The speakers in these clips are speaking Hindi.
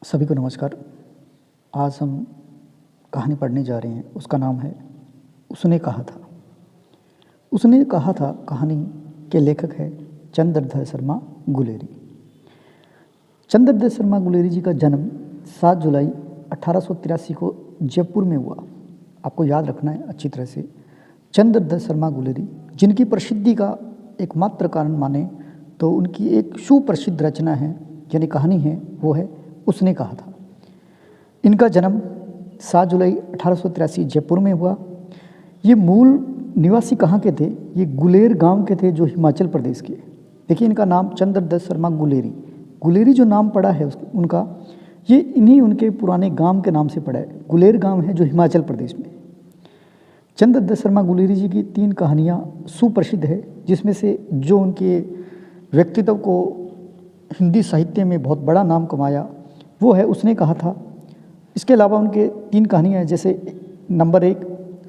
सभी को नमस्कार। आज हम कहानी पढ़ने जा रहे हैं। उसका नाम है उसने कहा था। उसने कहा था कहानी के लेखक है चंद्रधर शर्मा गुलेरी। चंद्रधर शर्मा गुलेरी जी का जन्म 7 जुलाई 1883 को जयपुर में हुआ। आपको याद रखना है अच्छी तरह से। चंद्रधर शर्मा गुलेरी जिनकी प्रसिद्धि का एकमात्र कारण माने तो उनकी एक सुप्रसिद्ध रचना है यानी कहानी है, वो है उसने कहा था। इनका जन्म 7 जुलाई 1883 जयपुर में हुआ। ये मूल निवासी कहाँ के थे? ये गुलेर गांव के थे जो हिमाचल प्रदेश के। देखिए इनका नाम चंद्रधर शर्मा गुलेरी। गुलेरी जो नाम पड़ा है उनका, ये इन्हीं उनके पुराने गांव के नाम से पड़ा है। गुलेर गांव है जो हिमाचल प्रदेश में। चंद्रधर शर्मा गुलेरी जी की 3 कहानियाँ सुप्रसिद्ध है, जिसमें से जो उनके व्यक्तित्व को हिंदी साहित्य में बहुत बड़ा नाम कमाया वो है उसने कहा था। इसके अलावा उनके 3 कहानियाँ हैं, जैसे नंबर 1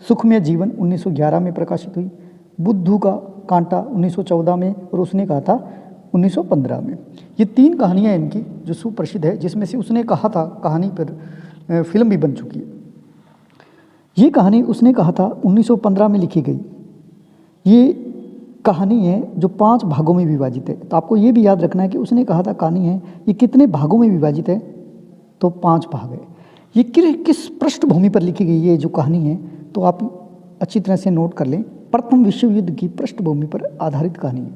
सुखमय जीवन 1911 में प्रकाशित हुई, बुद्धू का कांटा 1914 में और उसने कहा था 1915 में। ये 3 कहानियाँ इनकी जो सुप्रसिद्ध है, जिसमें से उसने कहा था कहानी पर फिल्म भी बन चुकी है। ये कहानी उसने कहा था 1915 में लिखी गई। ये कहानी है जो 5 भागों में विभाजित है। तो आपको ये भी याद रखना है कि उसने कहा था कहानी है ये कितने भागों में विभाजित है, तो 5 भाग है। ये किस पृष्ठभूमि पर लिखी गई है जो कहानी है, तो आप अच्छी तरह से नोट कर लें। प्रथम विश्व युद्ध की पृष्ठभूमि पर आधारित कहानी है।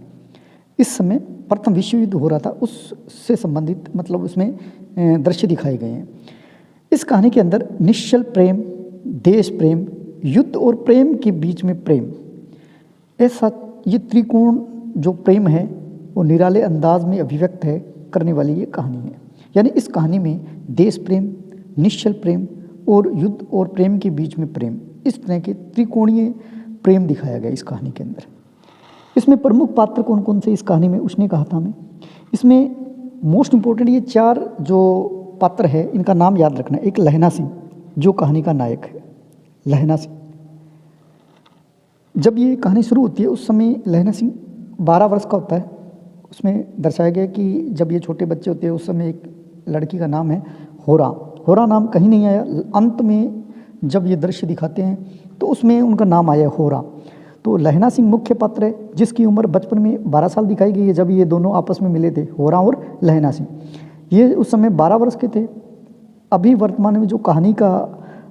इस समय प्रथम विश्व युद्ध हो रहा था, उससे संबंधित मतलब उसमें दृश्य दिखाए गए हैं। इस कहानी के अंदर निश्चल प्रेम, देश प्रेम, युद्ध और प्रेम के बीच में प्रेम, ऐसा ये त्रिकोण जो प्रेम है वो निराले अंदाज में अभिव्यक्त है करने वाली ये कहानी है। यानी इस कहानी में देश प्रेम, निश्चल प्रेम और युद्ध और प्रेम के बीच में प्रेम, इस तरह के त्रिकोणीय प्रेम दिखाया गया इस कहानी के अंदर। इसमें प्रमुख पात्र कौन कौन से इस कहानी में उसने कहा था में, इसमें मोस्ट इम्पोर्टेंट ये 4 जो पात्र है इनका नाम याद रखना। एक लहना सिंह जो कहानी का नायक है। लहना सिंह, जब ये कहानी शुरू होती है उस समय लहना सिंह 12 वर्ष का होता है। उसमें दर्शाया गया कि जब ये छोटे बच्चे होते हैं उस समय एक लड़की का नाम है होरा। होरा नाम कहीं नहीं आया, अंत में जब ये दृश्य दिखाते हैं तो उसमें उनका नाम आया होरा। तो लहना सिंह मुख्य पात्र है, जिसकी उम्र बचपन में 12 साल दिखाई गई है जब ये दोनों आपस में मिले थे, होरा और लहना सिंह। ये उस समय 12 वर्ष के थे। अभी वर्तमान में जो कहानी का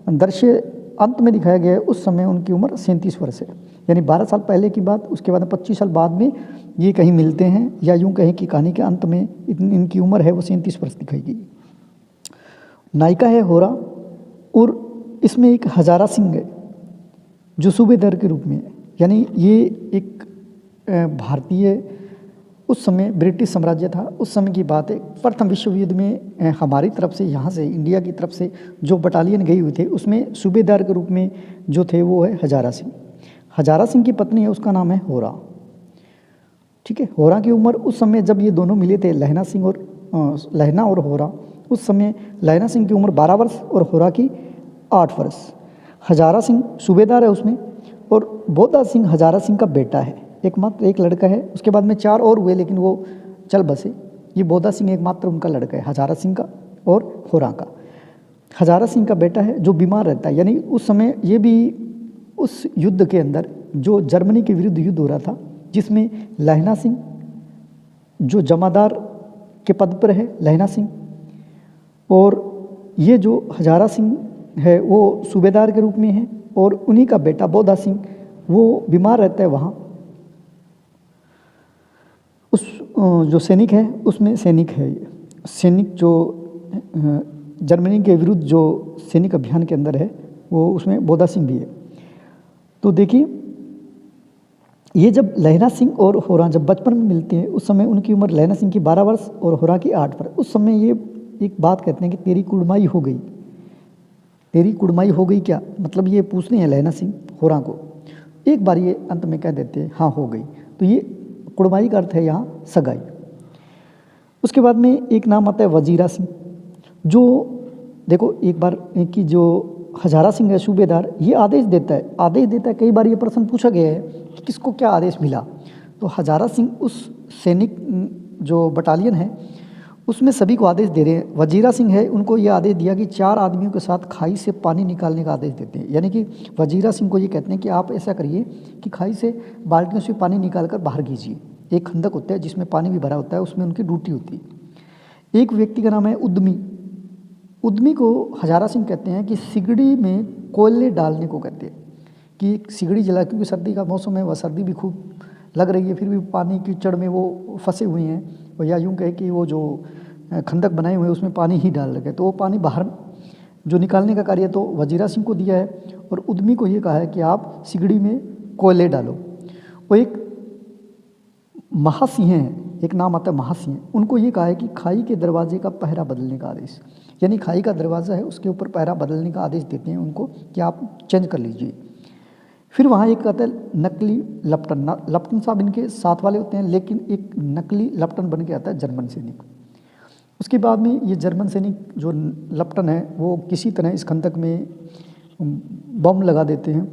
दृश्य अंत में दिखाया गया है उस समय उनकी उम्र 37 वर्ष है। यानी 12 साल पहले की बात, उसके बाद 25 साल बाद में ये कहीं मिलते हैं, या यूँ कहें कि कहानी के अंत में इनकी उम्र है वो 37 वर्ष दिखाई गई। नायिका है होरा और इसमें एक हजारा सिंह है जो सूबेदार के रूप में है। यानी ये एक भारतीय, उस समय ब्रिटिश साम्राज्य था, उस समय की बात है। प्रथम विश्व युद्ध में हमारी तरफ से, यहाँ से इंडिया की तरफ से जो बटालियन गई हुई थे उसमें सूबेदार के रूप में जो थे वो है हजारा सिंह। हजारा सिंह की पत्नी है, उसका नाम है होरा। ठीक है, होरा की उम्र उस समय जब ये दोनों मिले थे, लहना और होरा, उस समय लहना सिंह की उम्र 12 वर्ष और होरा की 8 वर्ष। हजारा सिंह सूबेदार है उसमें, और बोधा सिंह हजारा सिंह का बेटा है, एकमात्र एक लड़का है। उसके बाद में 4 और हुए लेकिन वो चल बसे। ये बोधा सिंह एकमात्र उनका लड़का है, हजारा सिंह का और होरा का। हजारा सिंह का बेटा है जो बीमार रहता है। यानी उस समय ये भी उस युद्ध के अंदर जो जर्मनी के विरुद्ध युद्ध हो रहा था, जिसमें लहना सिंह जो जमादार के पद पर है, लहना सिंह, और ये जो हजारा सिंह है वो सूबेदार के रूप में है, और उन्हीं का बेटा बोधा सिंह वो बीमार रहता है वहाँ। उस जो सैनिक है उसमें सैनिक है, ये सैनिक जो जर्मनी के विरुद्ध जो सैनिक अभियान के अंदर है वो उसमें बोधा सिंह भी है। तो देखिए ये जब लहना सिंह और होरा जब बचपन में मिलते हैं उस समय उनकी उम्र लहना सिंह की 12 वर्ष और होरा की 8 वर्ष। उस समय ये एक बात कहते हैं कि तेरी कुड़माई हो गई। तेरी कुड़माई हो गई क्या मतलब, ये पूछते हैं लहना सिंह होरा को। एक बार ये अंत में कह देते हैं हाँ हो गई। तो ये कुड़माई का अर्थ है यहाँ सगाई। उसके बाद में एक नाम आता है वजीरा सिंह, जो देखो एक बार की जो हजारा सिंह है सूबेदार, ये आदेश देता है। कई बार ये प्रश्न पूछा गया है कि किसको क्या आदेश मिला। तो हजारा सिंह उस सैनिक जो बटालियन है उसमें सभी को आदेश दे रहे हैं। वजीरा सिंह है, उनको ये आदेश दिया कि 4 आदमियों के साथ खाई से पानी निकालने का आदेश देते हैं। यानी कि वजीरा सिंह को ये कहते हैं कि आप ऐसा करिए कि खाई से बाल्टियों से पानी निकाल कर बाहर कीजिए। एक खंदक होता है जिसमें पानी भी भरा होता है, उसमें उनकी ड्यूटी होती है। एक व्यक्ति का नाम है उद्यमी। उद्यमी को हजारा सिंह कहते हैं कि सिगड़ी में कोयले डालने को कहते हैं कि सिगड़ी जला, क्योंकि सर्दी का मौसम है, वह सर्दी भी खूब लग रही है, फिर भी पानी कीचड़ में वो फंसे हुए हैं, और या यूँ कहे कि वो जो खंदक बनाए हुए हैं उसमें पानी ही डाल रखे, तो वो पानी बाहर जो निकालने का कार्य तो वजीरा सिंह को दिया है, और उद्यमी को ये कहा है कि आप सिगड़ी में कोयले डालो। वो एक महासिंह हैं, एक नाम आता है महासिंह, उनको ये कहा है कि खाई के दरवाजे का पहरा बदलने का आदेश, यानी खाई का दरवाज़ा है उसके ऊपर पहरा बदलने का आदेश देते हैं उनको कि आप चेंज कर लीजिए। फिर वहाँ एक कहते हैं नकली लप्टन। लप्टन साहब इनके साथ वाले होते हैं, लेकिन एक नकली लप्टन बन के आता है जर्मन सैनिक। उसके बाद में ये जर्मन सैनिक जो लप्टन है वो किसी तरह इस खंदक में बम लगा देते हैं,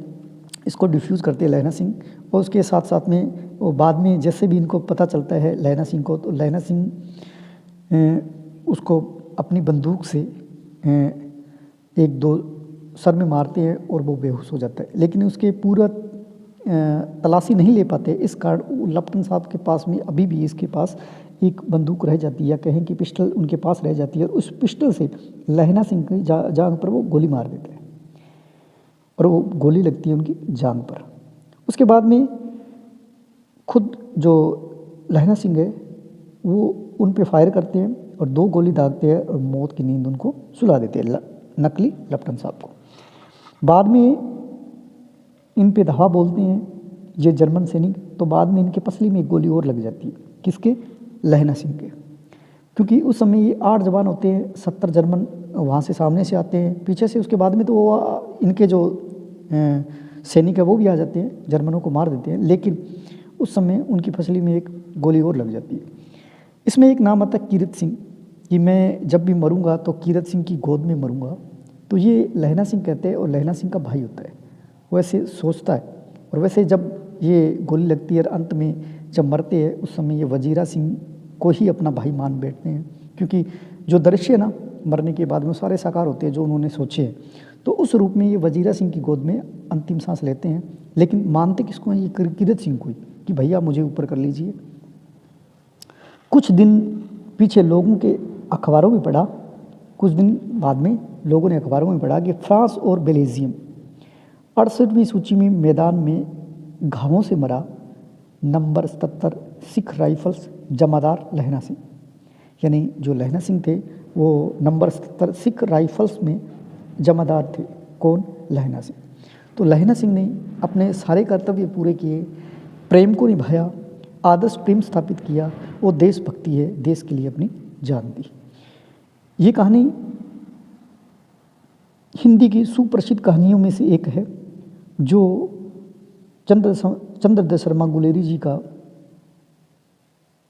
इसको डिफ्यूज़ करते हैं लहना सिंह, और उसके साथ साथ में वो बाद में जैसे भी इनको पता चलता है लहना सिंह को, तो लहना सिंह उसको अपनी बंदूक से 1-2 सर में मारते हैं और वो बेहोश हो जाता है, लेकिन उसके पूरा तलाशी नहीं ले पाते। इस कारण लप्टन साहब के पास में अभी भी इसके पास एक बंदूक रह जाती है, या कहें कि पिस्टल उनके पास रह जाती है, और उस पिस्टल से लहना सिंह की जांघ पर वो गोली मार देते हैं, और वो गोली लगती है उनकी जांघ पर। उसके बाद में खुद जो लहना सिंह है वो उन पे फायर करते हैं और 2 गोली दागते हैं, और मौत की नींद उनको सुला देते हैं नकली लप्टन साहब को। बाद में इन पे धावा बोलते हैं ये जर्मन सैनिक, तो बाद में इनके पसली में एक गोली और लग जाती है, किसके? लहना सिंह के, क्योंकि उस समय ये 8 जवान होते हैं, 70 जर्मन वहाँ से सामने से आते हैं, पीछे से उसके बाद में तो वो इनके जो सैनिक है वो भी आ जाते हैं, जर्मनों को मार देते हैं, लेकिन उस समय उनकी फसली में एक गोली और लग जाती है। इसमें एक नाम आता है कीरत सिंह, कि मैं जब भी मरूंगा तो कीरत सिंह की गोद में मरूंगा, तो ये लहना सिंह कहते हैं, और लहना सिंह का भाई होता है, वैसे सोचता है। और वैसे जब ये गोली लगती है और अंत में जब मरते हैं उस समय ये वजीरा सिंह को ही अपना भाई मान बैठते हैं, क्योंकि जो दृश्य ना मरने के बाद में सारे साकार होते हैं जो उन्होंने सोचे हैं, तो उस रूप में ये वजीरा सिंह की गोद में अंतिम सांस लेते हैं, लेकिन मानते किसको हैं? ये कीरत सिंह को ही, कि भैया मुझे ऊपर कर लीजिए। कुछ दिन पीछे लोगों के अखबारों में पढ़ा, कुछ दिन बाद में लोगों ने अखबारों में पढ़ा कि फ्रांस और बेल्जियम 68वीं सूची में मैदान में घावों से मरा नंबर 77 सिख राइफल्स जमादार लहना सिंह, यानी जो लहना सिंह थे वो नंबर 77 सिख राइफल्स में जमादार थे। कौन? लहना सिंह। तो लहना सिंह ने अपने सारे कर्तव्य पूरे किए, प्रेम को निभाया, आदर्श प्रेम स्थापित किया, वो देशभक्ति है, देश के लिए अपनी जान दी। ये कहानी हिंदी की सुप्रसिद्ध कहानियों में से एक है, जो चंद्रदत्त शर्मा गुलेरी जी का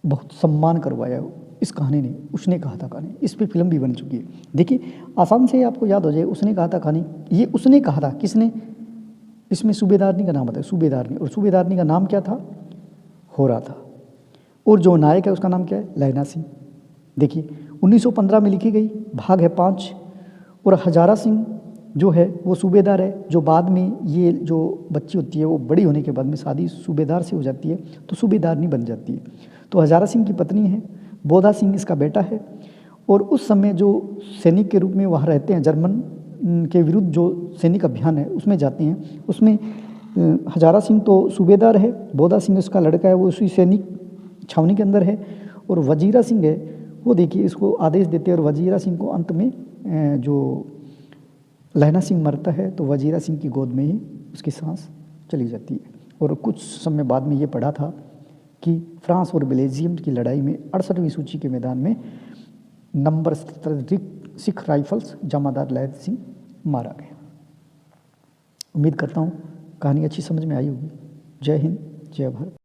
बहुत सम्मान करवाया इस कहानी ने। उसने कहा था कहानी, इस पे फिल्म भी बन चुकी है। देखिए आसान से आपको याद हो जाए, उसने कहा था कहानी, ये उसने कहा था, किसने? इसमें सूबेदारनी का नाम आता है, सूबेदारनी, और सूबेदारनी का नाम क्या था? होरा था, और जो नायक है उसका नाम क्या है? लहना सिंह। देखिए 1915 में लिखी गई, भाग है 5, और हजारा सिंह जो है वो सूबेदार है, जो बाद में ये जो बच्ची होती है वो बड़ी होने के बाद में शादी सूबेदार से हो जाती है तो सूबेदारनी बन जाती है। तो हजारा सिंह की पत्नी है, बोधा सिंह इसका बेटा है, और उस समय जो सैनिक के रूप में वहाँ रहते हैं, जर्मन के विरुद्ध जो सैनिक अभियान है उसमें जाते हैं, उसमें हजारा सिंह तो सूबेदार है, बोधा सिंह उसका लड़का है, वो उसी सैनिक छावनी के अंदर है, और वजीरा सिंह है वो देखिए इसको आदेश देते हैं, और वजीरा सिंह को अंत में जो लहना सिंह मरता है तो वजीरा सिंह की गोद में ही उसकी सांस चली जाती है। और कुछ समय बाद में ये पढ़ा था कि फ्रांस और बेल्जियम की लड़ाई में 68वीं सूची के मैदान में नंबर 77 सिख राइफल्स जमादार लहना सिंह मारा गया। उम्मीद करता हूँ कहानी अच्छी समझ में आई होगी। जय हिंद, जय भारत।